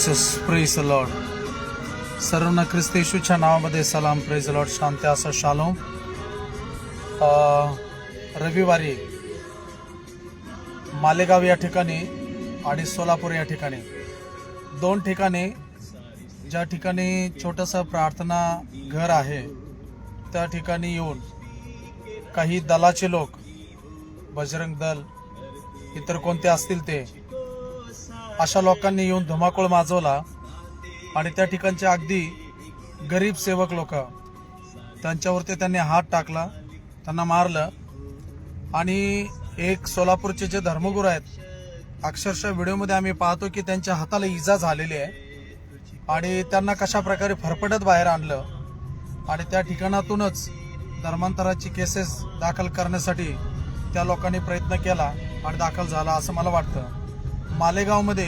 Jesus, praise the Lord. सर्वांना ख्रिस्त येशूच्या नावामध्ये सलाम, प्रेज द लॉर्ड, शांती असं शालोम. रविवारी मालेगाव या ठिकाणी आणि सोलापूर या ठिकाणी दोन ठिकाणी ज्या ठिकाणी छोटंसं प्रार्थना घर आहे त्या ठिकाणी येऊन काही दलाचे लोक, बजरंग दल इतर कोणते असतील ते, अशा लोकांनी येऊन धुमाकूळ माजवला आणि त्या ठिकाणचे अगदी गरीब सेवक लोक त्यांच्यावरती त्यांनी हात टाकला, त्यांना मारलं. आणि एक सोलापूरचे जे धर्मगुरू आहेत, अक्षरशः व्हिडिओमध्ये आम्ही पाहतो की त्यांच्या हाताला इजा झालेली आहे आणि त्यांना कशा प्रकारे फरफटत बाहेर आणलं आणि त्या ठिकाणातूनच धर्मांतराची केसेस दाखल करण्यासाठी त्या लोकांनी प्रयत्न केला आणि दाखल झाला असं मला वाटतं. मालेगावमध्ये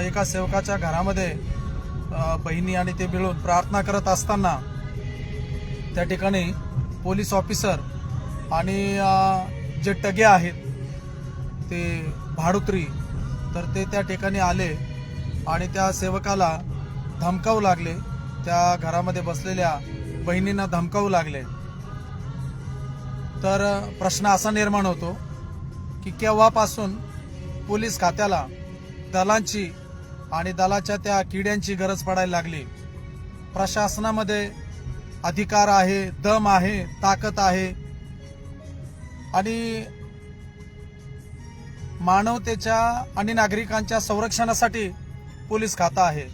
एका सेवकाच्या घरामध्ये बहिणी आणि ते मिळून प्रार्थना करत असताना त्या ठिकाणी पोलीस ऑफिसर आणि जे टगे आहेत ते भाडुत्री, तर ते त्या ठिकाणी आले आणि त्या सेवकाला धमकावू लागले, त्या घरामध्ये बसलेल्या बहिणींना धमकावू लागले. तर प्रश्न असा निर्माण होतो की केव्हापासून पोलीस खात्याला दलांची आणि दलाच्या त्या किड्यांची गरज पडायला लागली. प्रशासनामध्ये अधिकार आहे, दम आहे, ताकद आहे आणि मानवतेच्या आणि नागरिकांच्या संरक्षणासाठी पोलीस खातं आहे.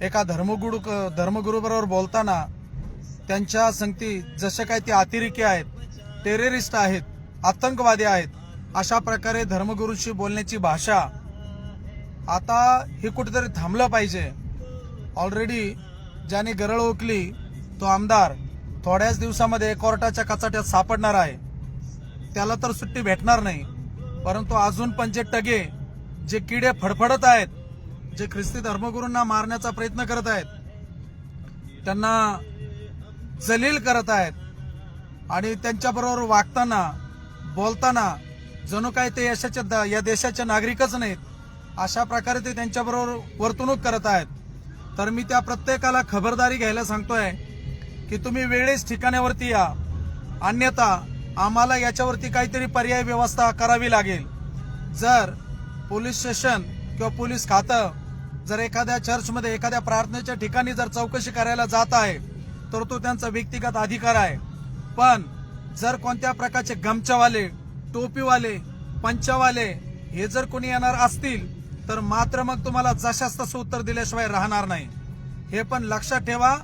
एका धर्मगुरूबरोबर बोलताना त्यांच्या संगती जसे काही ते अतिरेकी आहेत, टेररिस्ट आहेत, आतंकवादी आहेत, अशा प्रकारे धर्मगुरूशी बोलण्याची भाषा आता हे कुठेतरी थांबलं पाहिजे. ऑलरेडी ज्याने गरळ ओकली तो आमदार थोड्याच दिवसामध्ये कोर्टाच्या कचाट्यात सापडणार आहे, त्याला तर सुट्टी भेटणार नाही. परंतु अजून पण जे टगे, जे किडे फडफडत आहेत, जे ख्रिस्ती धर्मगुरूंना मारण्याचा प्रयत्न करत आहेत, त्यांना जलील करत आहेत आणि त्यांच्याबरोबर वागताना बोलताना जणू काय ते या देशाचे नागरिकच नाहीत, अशा प्रकारे ते त्यांच्याबरोबर वर्तणूक करत आहेत. तर मी त्या प्रत्येकाला खबरदारी घ्यायला सांगतोय की तुम्ही वेळेस ठिकाणावरती या, अन्यथा आम्हाला याच्यावरती काहीतरी पर्याय व्यवस्था करावी लागेल. जर पोलीस स्टेशन किंवा पोलीस खातं जर एखाद्या चर्चमध्ये, एखाद्या प्रार्थनेच्या ठिकाणी जर चौकशी करायला जात आहे तर तो त्यांचा व्यक्तिगत अधिकार आहे. पण जर कोणत्या प्रकारचे गमच्यावाले, टोपीवाले, पंचावाले हे जर कोणी येणार असतील तर मात्र मग तुम्हाला जशास तसं उत्तर दिल्याशिवाय राहणार नाही, हे पण लक्षात ठेवा.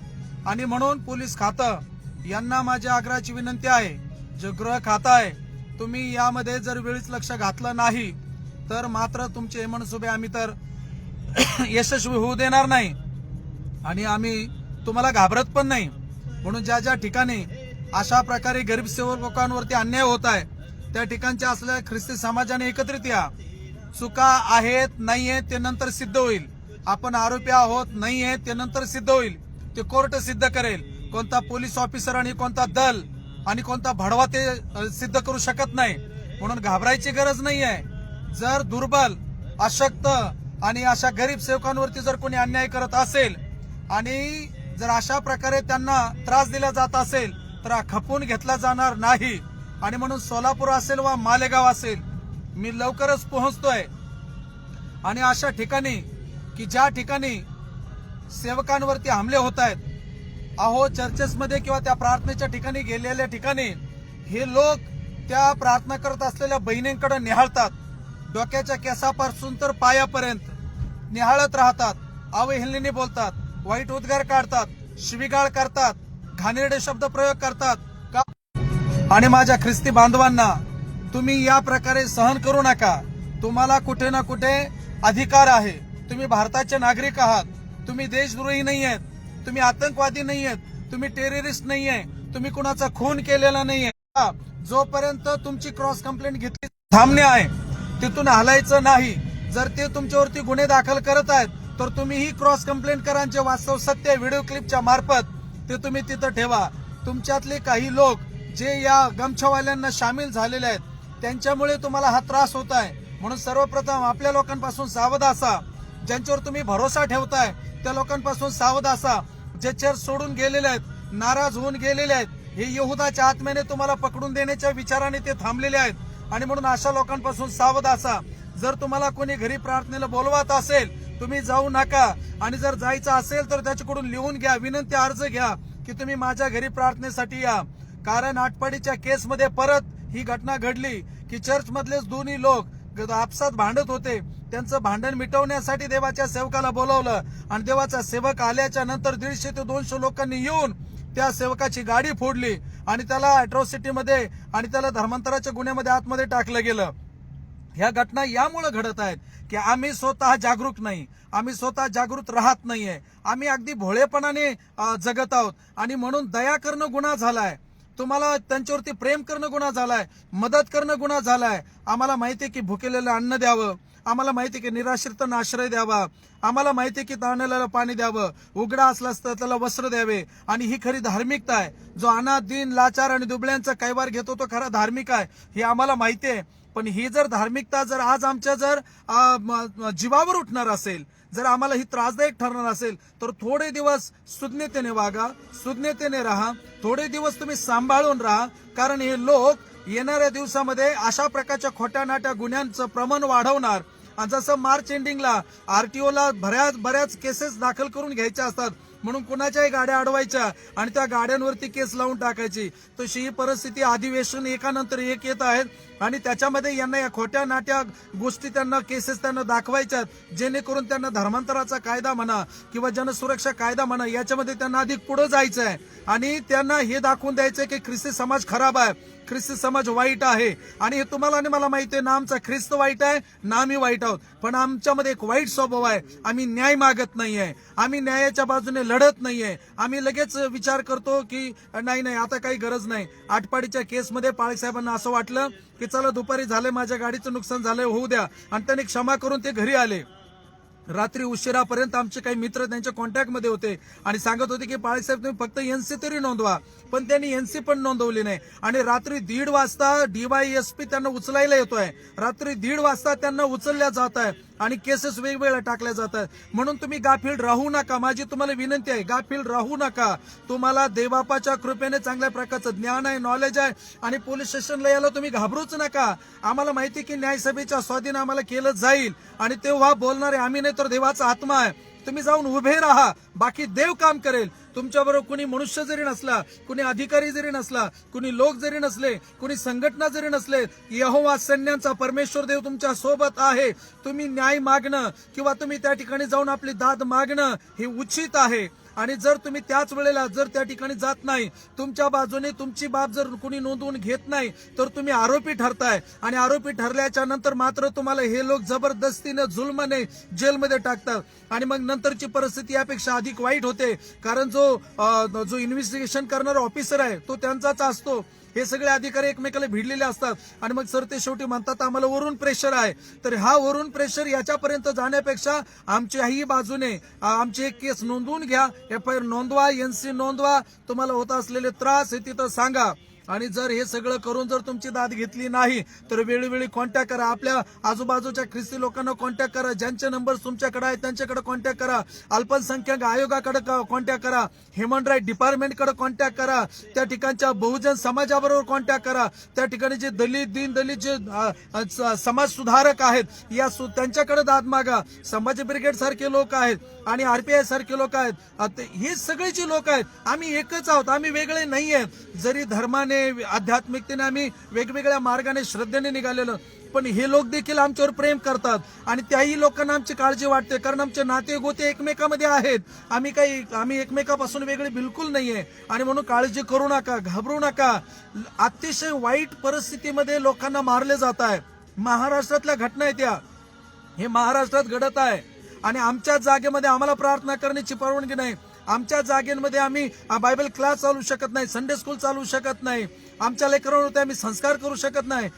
आणि म्हणून पोलीस खातं यांना माझ्या आग्रहाची विनंती आहे, जे गृह खातं आहे, तुम्ही यामध्ये जर वेळीच लक्ष घातलं नाही तर मात्र तुमचे हे मनसुबे आम्ही तर यशस्वी होऊ देणार नाही आणि आम्ही तुम्हाला घाबरत पण नाही. म्हणून ज्या ज्या ठिकाणी अशा प्रकारे गरीब सेवक लोकांवरती अन्याय होत आहे त्या ठिकाणच्या असलेल्या ख्रिस्ती समाजाने एकत्रित या. चुका आहेत, नाही आहेत ते नंतर सिद्ध होईल. आपण आरोपी आहोत, नाही आहेत ते नंतर सिद्ध होईल, ते कोर्ट सिद्ध करेल. कोणता पोलीस ऑफिसर आणि कोणता दल आणि कोणता भडवा ते सिद्ध करू शकत नाही. म्हणून घाबरायची गरज नाही आहे. जर दुर्बल, अशक्त आणि अशा गरीब सेवकांवरती जर कोणी अन्याय करत असेल आणि जर अशा प्रकारे त्यांना त्रास दिला जात असेल तर खपवून घेतला जाणार नाही. आणि म्हणून सोलापूर असेल वा मालेगाव असेल, मी लवकरच पोहोचतोय आणि अशा ठिकाणी की ज्या ठिकाणी सेवकांवरती हमले होत आहेत, अहो चर्चेसमध्ये किंवा त्या प्रार्थनेच्या ठिकाणी गेलेल्या ठिकाणी हे लोक त्या प्रार्थना करत असलेल्या बहिणींकडे निहाळतात, डोक्याच्या केसापासून तर पायापर्यंत निहाळत राहतात, अवहेलनेने बोलतात, वाईट उद्गार काढतात, शिवीगाळ करतात, घाणेरडे शब्द प्रयोग करतात. आणि माझ्या ख्रिस्ती बांधवांना, तुम्ही या प्रकारे सहन करू नका. तुम्हाला कुठे ना कुठे अधिकार आहे. तुम्ही भारताचे नागरिक आहात, तुम्ही देशद्रोही नाही आहेत, तुम्ही आतंकवादी नाही आहेत, तुम्ही टेररिस्ट नाही आहे, तुम्ही कुणाचा खून केलेला नाहीये. जोपर्यंत तुमची क्रॉस कंप्लेंट घेतली थांबणे आहे, तिथून हलायचं नाही. जर ते तुमच्यावरती गुन्हे दाखल करत आहेत तर तुम्ही ही क्रॉस कंप्लेंट करा. जे वास्तव सत्य व्हिडिओ क्लिपच्या मार्फत ते तुम्ही तिथं ठेवा. तुमच्यातले काही लोक जे या गमछावाल्यांना सामील झालेले आहेत त्यांच्यामुळे तुम्हाला हा त्रास होत आहे. म्हणून सर्वप्रथम आपल्या लोकांपासून सावध असा. ज्यांच्यावर तुम्ही भरोसा ठेवताय त्या लोकांपासून सावध असा. जे चर्च सोडून गेलेले आहेत, नाराज होऊन गेलेले आहेत, हे यहुदाच्या आत्म्याने तुम्हाला पकडून देण्याच्या विचाराने ते थांबलेले आहेत. आणि म्हणून अशा लोकांपासून सावध असा. जर तुम्हाला कोणी घरी प्रार्थनेला बोलवत असेल, तुम्ही जाऊ नका. आणि जर जायचं असेल तर त्याच्याकडून लिहून घ्या, विनंती अर्ज घ्या की तुम्ही माझ्या घरी प्रार्थनेसाठी या. कारण आटपाडीच्या केसमध्ये परत ही घटना घडली की चर्च मधलेच दोन्ही लोक आपसात भांडत होते. त्यांचं भांडण मिटवण्यासाठी देवाच्या सेवकाला बोलवलं आणि देवाचा सेवक आल्याच्या नंतर 150 ते 200 लोकांनी येऊन त्या सेवकाची गाडी फोडली आणि त्याला अॅट्रॉसिटीमध्ये आणि त्याला धर्मांतराच्या गुन्ह्यामध्ये आतमध्ये टाकलं गेलं. ह्या घटना यामुळे घडत आहेत की आम्ही स्वतः जागरूक नाही, आम्ही स्वतः जागृत राहत नाहीये, आम्ही अगदी भोळेपणाने जगत आहोत. आणि म्हणून दया करणं गुन्हा झालाय, तुम्हाला त्यांच्यावरती प्रेम करणं गुन्हा झालाय, मदत करणं गुन्हा झालाय. आम्हाला माहितीये की भुकेलेलं अन्न द्यावं, आम्हाला माहिती की निराश्रितांना आश्रय द्यावा, आम्हाला माहिती की तहानलेल्याला पाणी द्यावं, उघडा असला तर त्याला वस्त्र द्यावे. आणि ही खरी धार्मिकता आहे. जो अनाथ, दीन, लाचार आणि दुबळ्यांचा कैवार घेतो तो खरा धार्मिक आहे, हे आम्हाला माहिती आहे. पण ही जर धार्मिकता जर आज आमच्या जर जीवावर उठणार असेल, जर आम्हाला ही त्रासदायक ठरणार असेल, तर थोडे दिवस सुज्ञतेने वागा, सुज्ञतेने राहा, थोडे दिवस तुम्ही सांभाळून राहा. कारण हे लोक येणाऱ्या दिवसामध्ये अशा प्रकारच्या खोट्या नाट्या गुन्ह्यांचं प्रमाण वाढवणार. आणि जसं मार्च एंडिंगला आरटीओला बऱ्याच केसेस दाखल करून घ्यायच्या असतात, म्हणून कुणाच्याही गाड्या अडवायच्या आणि त्या गाड्यांवरती केस लावून टाकायची. तशी ही परिस्थिती अधिवेशन एकानंतर एक येत आहेत आणि त्याच्यामध्ये यांना या खोट्या नाट्या गोष्टी त्यांना केसेस त्यांना दाखवायच्यात, जेणेकरून त्यांना धर्मांतराचा कायदा म्हणा किंवा जनसुरक्षा कायदा म्हणा याच्यामध्ये त्यांना अधिक पुढे जायचं आहे. आणि त्यांना हे दाखवून द्यायचंय की ख्रिस्ती समाज खराब आहे, ख्रिस्ती समाज वाईट आहे. आणि हे तुम्हाला आणि मला माहिती आहे ना, आमचा ख्रिस्त वाईट आहे ना आम्ही वाईट आहोत. पण आमच्यामध्ये एक वाईट स्वभाव आहे, आम्ही न्याय मागत नाहीये, आम्ही न्यायाच्या बाजूने लढत नाहीये. आम्ही लगेच विचार करतो की नाही आता काही गरज नाही. आटपाडीच्या केसमध्ये पाळसाहेबांना असं वाटलं की चला दुपारी झालंय, माझ्या गाडीचं नुकसान झालंय, होऊ द्या. आणि त्यांनी क्षमा करून ते घरी आले. रात्री उशिरापर्यंत आमचे काही मित्र त्यांच्या कॉन्टॅक्टमध्ये होते आणि सांगत होते की पाळीसाहेब तुम्ही फक्त एनसी तरी नोंदवा. पण त्यांनी एनसी पण नोंदवली नाही. आणि रात्री 1:30 वाजता DYSP त्यांना उचलायला येतोय, रात्री 1:30 वाजता त्यांना उचलल्या जात आहे आणि केसेस वेगवेगळ्या टाकल्या जात आहेत. म्हणून तुम्ही गाफील राहू नका, माझी तुम्हाला विनंती आहे, गाफील राहू नका. तुम्हाला देवबापाच्या कृपेने चांगल्या प्रकारचं ज्ञान आहे, नॉलेज आहे. आणि पोलीस स्टेशनला यायला तुम्ही घाबरूच नका. आम्हाला माहिती की न्यायसभेच्या स्वाधीन आम्हाला केलं जाईल आणि तेव्हा बोलणारे आम्ही नाही तर देवाचा आत्मा आहे. तुम्ही जाऊन उभे राहा, बाकी देव काम करेल. तुमच्याबरोबर कुणी मनुष्य जरी नसला, कुणी अधिकारी जरी नसला, कुणी लोक जरी नसले, कुणी संघटना जरी नसले, यहोवा सैन्यांचा परमेश्वर देव तुमच्या सोबत आहे. तुम्ही न्याय मागणं किंवा तुम्ही त्या ठिकाणी जाऊन आपली दाद मागणं हे उचित आहे. आणि जर तुम्ही त्याच वेळेला जर त्या ठिकाणी जात नाही, तुमच्या बाजूने तुमची बाब जर कुणी नोंदवून घेत नाही, तर तुम्ही आरोपी ठरताय. आणि आरोपी ठरल्याच्या नंतर मात्र तुम्हाला हे लोक जबरदस्तीने जुलमाने जेलमध्ये टाकतात. आणि मग नंतरची परिस्थिती यापेक्षा अधिक वाईट होते. कारण जो इन्व्हेस्टिगेशन करणारा ऑफिसर आहे तो त्यांचाच असतो. हे सगळे अधिकारी एकमेकाला भिडलेले असतात आणि मग सर ते शेवटी म्हणतात आम्हाला वरून प्रेशर आहे. तर हा वरून प्रेशर याच्यापर्यंत जाण्यापेक्षा आमच्याही बाजूने आमची एक केस नोंदवून घ्या, FIR नोंदवा, NC नोंदवा, तुम्हाला होत असलेले त्रास हे तिथं सांगा. आणि जर हे सगळं करून जर तुमची दाद घेतली नाही तर वेळोवेळी कॉन्टॅक्ट करा. आपल्या आजूबाजूच्या ख्रिस्ती लोकांना कॉन्टॅक्ट करा, ज्यांचे नंबर तुमच्याकडे आहेत त्यांच्याकडे कॉन्टॅक्ट करा, अल्पसंख्याक आयोगाकडे कॉन्टॅक्ट करा, ह्युमन राईट डिपार्टमेंटकडे कॉन्टॅक्ट करा, त्या ठिकाणच्या बहुजन समाजाबरोबर कॉन्टॅक्ट करा, त्या ठिकाणी जे दलित, दीनदलित जे समाज सुधारक आहेत त्यांच्याकडे दाद मागा. संभाजी ब्रिगेड सारखे लोक आहेत आणि RPI सारखे लोक आहेत. हे सगळे जे लोक आहेत आम्ही एकच आहोत, आम्ही वेगळे नाही आहेत. जरी धर्माने आध्यात्मिकतेने आम्ही वेगवेगळ्या मार्गाने श्रद्धेने निघालेलो, पण हे लोक देखील आमच्यावर प्रेम करतात आणि त्याही लोकांना आमची काळजी वाटते. कारण आमचे नाते गोते एकमेकांमध्ये आहेत, आम्ही एकमेकापासून वेगळे बिलकुल नाहीये. आणि म्हणून काळजी करू नका, घाबरू नका. अतिशय वाईट परिस्थितीमध्ये लोकांना मारले जात आहे. महाराष्ट्रातल्या घटना आहेत त्या, हे महाराष्ट्रात घडत आहे. आणि आमच्या जागेमध्ये आम्हाला प्रार्थना करण्याची परवानगी नाही. आमच्या जागेमध्ये आम्ही बायबल क्लास चालू शकत नाही, संडे स्कूल चालू शकत नाही, आमच्या लेकरांवरती आम्ही संस्कार करू शकत नाही.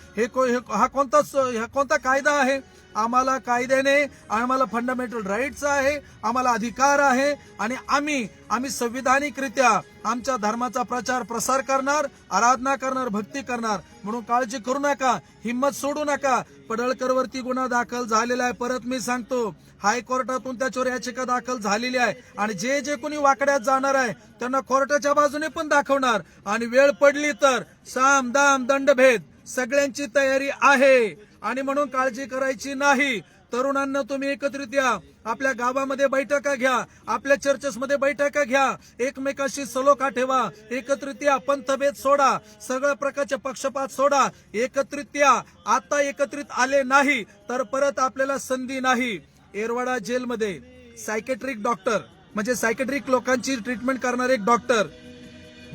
हा कोणता कायदा आहे? आम्हाला कायद्याने आम्हाला फंडामेंटल राईट्स आहे, आम्हाला अधिकार आहे आणि आम्ही संविधानिकरित्या आमच्या धर्माचा प्रचार प्रसार करणार, आराधना करणार, भक्ती करणार. म्हणून काळजी करू नका, हिंमत सोडू नका. पडळकरवरती गुन्हा दाखल झालेला आहे. परत मी सांगतो, हायकोर्टातून त्याच्यावर याचिका दाखल झालेली आहे आणि जे कोणी वाकड्यात जाणार आहे त्यांना कोर्टाच्या बाजूने पण दाखवणार आणि वेळ पडली तर साम दाम दंडभेद सगळ्यांची तयारी आहे. आणि म्हणून काळजी करायची नाही. तरुणांना तुम्ही एकत्रित या, आपल्या गावामध्ये बैठका घ्या, आपल्या चर्चेसमध्ये बैठका घ्या, एकमेकाशी सलोखा ठेवा, एकत्रित या, पंथभेद सोडा, सगळ्या प्रकारचे पक्षपात सोडा, एकत्रित या. आता एकत्रित आले नाही तर परत आपल्याला संधी नाही. येरवाडा जेलमध्ये सायकेट्रिक डॉक्टर म्हणजे सायकेट्रिक लोकांची ट्रीटमेंट करणारे एक डॉक्टर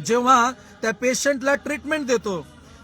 जेव्हा त्या पेशंटला ट्रीटमेंट देतो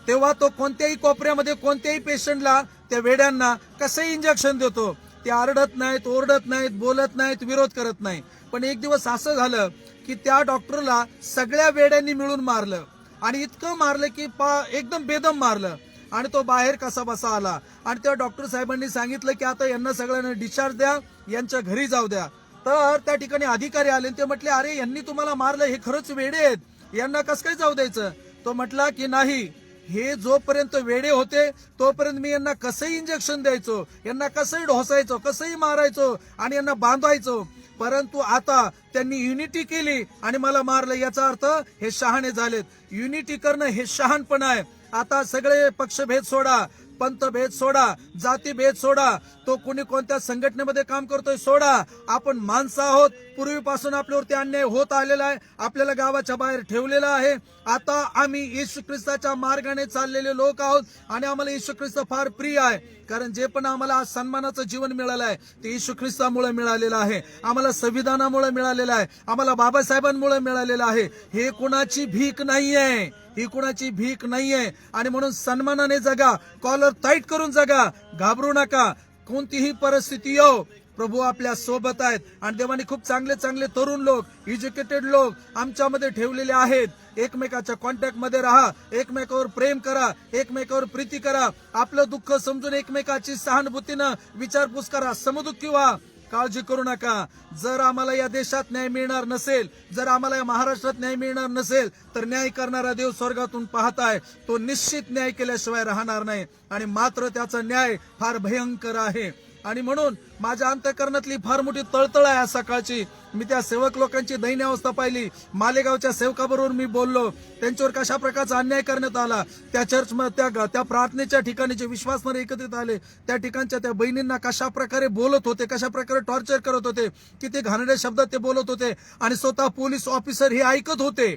तेव्हा तो कोणत्याही कोपऱ्यामध्ये कोणत्याही पेशंटला, त्या वेड्यांना कसंही इंजेक्शन देतो. ते आरडत नाहीत, ओरडत नाहीत, बोलत नाहीत, विरोध करत नाही. पण एक दिवस असं झालं की त्या डॉक्टरला सगळ्या वेड्यांनी मिळून मारलं आणि इतकं मारलं की एकदम बेदम मारलं आणि तो बाहेर कसा बसा आला. आणि त्या डॉक्टर साहेबांनी सांगितलं की आता यांना सगळ्यांना डिस्चार्ज द्या, यांच्या घरी जाऊ द्या. तर त्या ठिकाणी अधिकारी आले, ते म्हटले, अरे यांनी तुम्हाला मारलं, हे खरंच वेडे आहेत, यांना कसं काय जाऊ द्यायचं. तो म्हटला की नाही, हे जोपर्यंत वेडे होते तोपर्यंत मी यांना कसंही इंजेक्शन द्यायचो, यांना कसंही ढोसायचो, कसंही मारायचो आणि यांना बांधायचो. परंतु आता त्यांनी युनिटी केली आणि मला मारलं, याचा अर्थ हे शहाणे झालेत. युनिटी करणं हे शहाणपण आहे. आता सगळे पक्षभेद सोडा, पंथभेद सोडा, जातीभेद सोडा, तो कोणी कोणत्या संघटनेमध्ये काम करतोय सोडा. आपण माणसं आहोत. पूर्वीपासून आपल्यावरती अन्याय होत आलेला आहे, आपल्याला गावाच्या बाहेर ठेवलेला आहे. आता आम्ही येशू ख्रिस्ताच्या मार्गाने चाललेले लोक आहोत आणि आम्हाला येशू ख्रिस्त फार प्रिय आहे. कारण जे पण आम्हाला आज सन्मानाचं जीवन मिळालं आहे ते येशू ख्रिस्तामुळे मिळालेलं आहे, आम्हाला संविधानामुळे मिळालेलं आहे, आम्हाला बाबासाहेबांमुळे मिळालेलं आहे. हे कुणाची भीक नाहीये, ही कुणाची भीक नाहीये. आणि म्हणून सन्मानाने जगा, कॉलर टाईट करून जगा, घाबरू नका. कोणतीही परिस्थिती येऊ, प्रभू आपल्या सोबत आहेत. आणि देवाने खूप चांगले चांगले तरुण लोक, एज्युकेटेड लोक आमच्यामध्ये ठेवलेले आहेत. एकमेकाच्या कॉन्टॅक्ट मध्ये राहा, एकमेकावर प्रेम करा, एकमेकावर प्रीती करा, आपलं दुःख समजून एकमेकाची सहानुभूतीनं विचारपूस करा, समदुःखी व्हा. काळजी करू नका. जर आम्हाला या देशात न्याय मिळणार नसेल, जर आम्हाला या महाराष्ट्रात न्याय मिळणार नसेल तर न्याय करणारा देव स्वर्गातून पाहताय. तो निश्चित न्याय केल्याशिवाय राहणार नाही आणि मात्र त्याचा न्याय फार भयंकर आहे. आणि म्हणून माझ्या अंतःकरणातली फार मोठी तळतळ आहे आज सकाळची. मी त्या सेवक लोकांची दयनीय अवस्था पाहिली. मालेगावच्या सेवकाबरोबर मी बोललो, त्यांच्यावर कशा प्रकारचा अन्याय करण्यात आला. त्या चर्च त्या प्रार्थनेच्या ठिकाणी जे विश्वासमध्ये एकत्रित आले त्या ठिकाणच्या त्या बहिणींना कशा प्रकारे बोलत होते, कशा प्रकारे टॉर्चर करत होते, किती घाणेरड्या शब्दात ते बोलत होते आणि स्वतः पोलीस ऑफिसर हे ऐकत होते.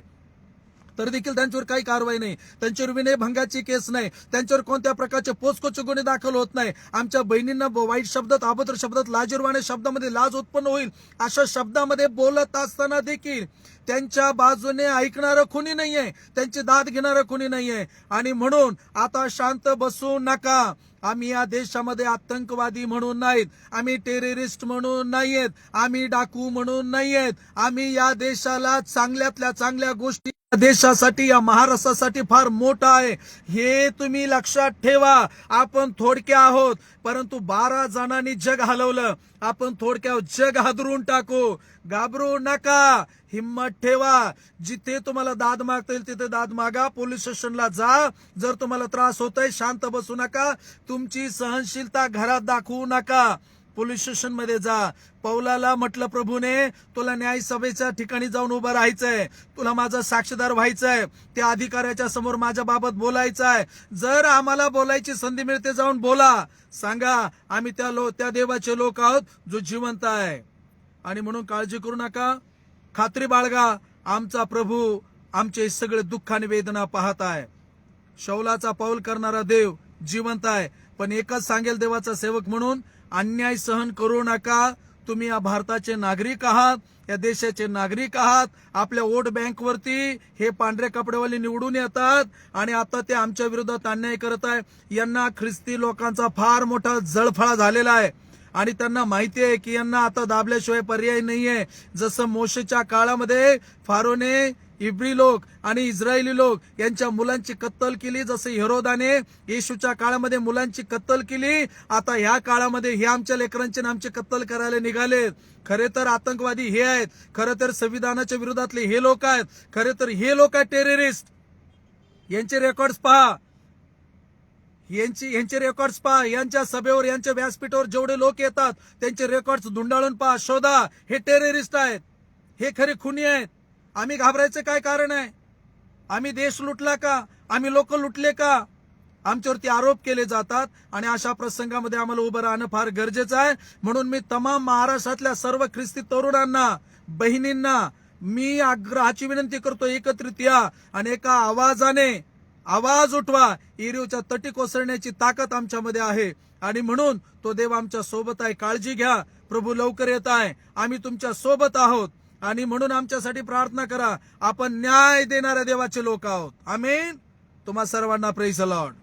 तर देखील त्यांच्यावर काही कारवाई नाही, त्यांच्यावर विनयभंगाची केस नाही, त्यांच्यावर कोणत्या प्रकारचे पोस्कोचे गुन्हे दाखल होत नाही. आमच्या बहिणींना वाईट शब्दात, अभद्र शब्दात, लाजिरवाण्या शब्दामध्ये लाज उत्पन्न होईल अशा शब्दामध्ये बोलत असताना देखील त्यांच्या बाजूने ऐकणारं कोणी नाहीये, त्यांची दाद घेणारं कोणी नाहीये. आणि म्हणून आता शांत बसू नका. आम्ही या देशामध्ये आतंकवादी म्हणून नाहीत, आम्ही टेररिस्ट म्हणून नाहीयेत, आम्ही डाकू म्हणून नाहीयेत. आम्ही या देशाला चांगल्यातल्या चांगल्या गोष्टी देशासाठी, या महाराष्ट्रासाठी फार मोठा आहे, हे तुम्ही लक्षात ठेवा. आपण थोडक्या आहोत परंतु 12 जणांनी जग हलवलं. आपण थोडक्या जग हादरून टाकू. घाबरू नका, हिम्मत ठेवा. जिथे तुम्हाला दाद मागता येईल तिथे दाद मागा. पोलीस स्टेशनला जा. जर तुम्हाला त्रास होतोय शांत बसू नका. तुमची सहनशीलता घरात दाखवू नका. पोलीस स्टेशन मध्ये जा. पौलाला म्हटलं प्रभूने, तुला न्यायसभेच्या ठिकाणी जाऊन उभं राहायचंय, तुला माझा साक्षीदार व्हायचंय, त्या अधिकाऱ्याच्या समोर माझ्या बाबत बोलायचं आहे. जर आम्हाला बोलायची संधी मिळते जाऊन बोला, सांगा आम्ही त्या देवाचे लोक आहोत जो जिवंत आहे. आणि म्हणून काळजी करू नका, खात्री बाळगा. आमचा प्रभू आमचे सगळे दुःख आणि वेदना पाहत आहे. शौलाचा पाऊल करणारा देव जिवंत आहे. पण एकच सांगेल देवाचा सेवक म्हणून, अन्याय सहन करू नका. तुम्ही या भारताचे नागरिक आहात, या देशाचे नागरिक आहात. आपल्या वोट बँक वरती हे पांढरे कपडेवाले निवडून येतात आणि आता ते आमच्या विरोधात अन्याय करत आहे. यांना ख्रिस्ती लोकांचा फार मोठा जळफळा झालेला आहे आणि त्यांना माहिती आहे की यांना आता दाबल्याशिवाय पर्याय नाहीये. जसं मोशेच्या काळामध्ये फारोने इब्री लोक आणि इस्रायली लोक यांच्या मुलांची कत्तल केली, जसं हेरोदाने येशूच्या काळामध्ये मुलांची कत्तल केली, आता ह्या काळामध्ये हे आमच्या लेकरांची आणि आमची कत्तल करायला निघाले. खरे तर आतंकवादी हे आहेत, खरे तर संविधानाच्या विरोधातले हे लोक आहेत, खरे तर हे लोक आहेत टेररिस्ट. यांचे रेकॉर्ड्स पहा, यांचे रेकॉर्ड्स पहा, यांच्या सभेवर यांच्या व्यासपीठावर जेवढे लोक येतात त्यांचे रेकॉर्ड्स धुंडाळून पहा, शोधा. हे टेररिस्ट आहेत, हे खरे खुनी आहेत. आम्ही घाबरायचं काय कारण आहे? आम्ही देश लुटला का? आम्ही लोक लुटले का? आमच्यावरती आरोप केले जातात आणि अशा प्रसंगामध्ये आम्हाला उभं राहणं फार गरजेचं आहे. म्हणून मी तमाम महाराष्ट्रातल्या सर्व ख्रिस्ती तरुणांना, बहिणींना मी आग्रहाची विनंती करतो, एकत्रित या आणि एका आवाजाने आवाज उठवा. इरीवच्या तटी कोसळण्याची ताकद आमच्यामध्ये आहे आणि म्हणून तो देव आमच्या सोबत आहे. काळजी घ्या, प्रभू लवकर येत आहे, आम्ही तुमच्या सोबत आहोत आणि म्हणून आमच्यासाठी प्रार्थना करा. आपण न्याय देणाऱ्या देवाचे लोक आहोत. आमेन. तुम्हा सर्वांना प्रेज द लॉर्ड.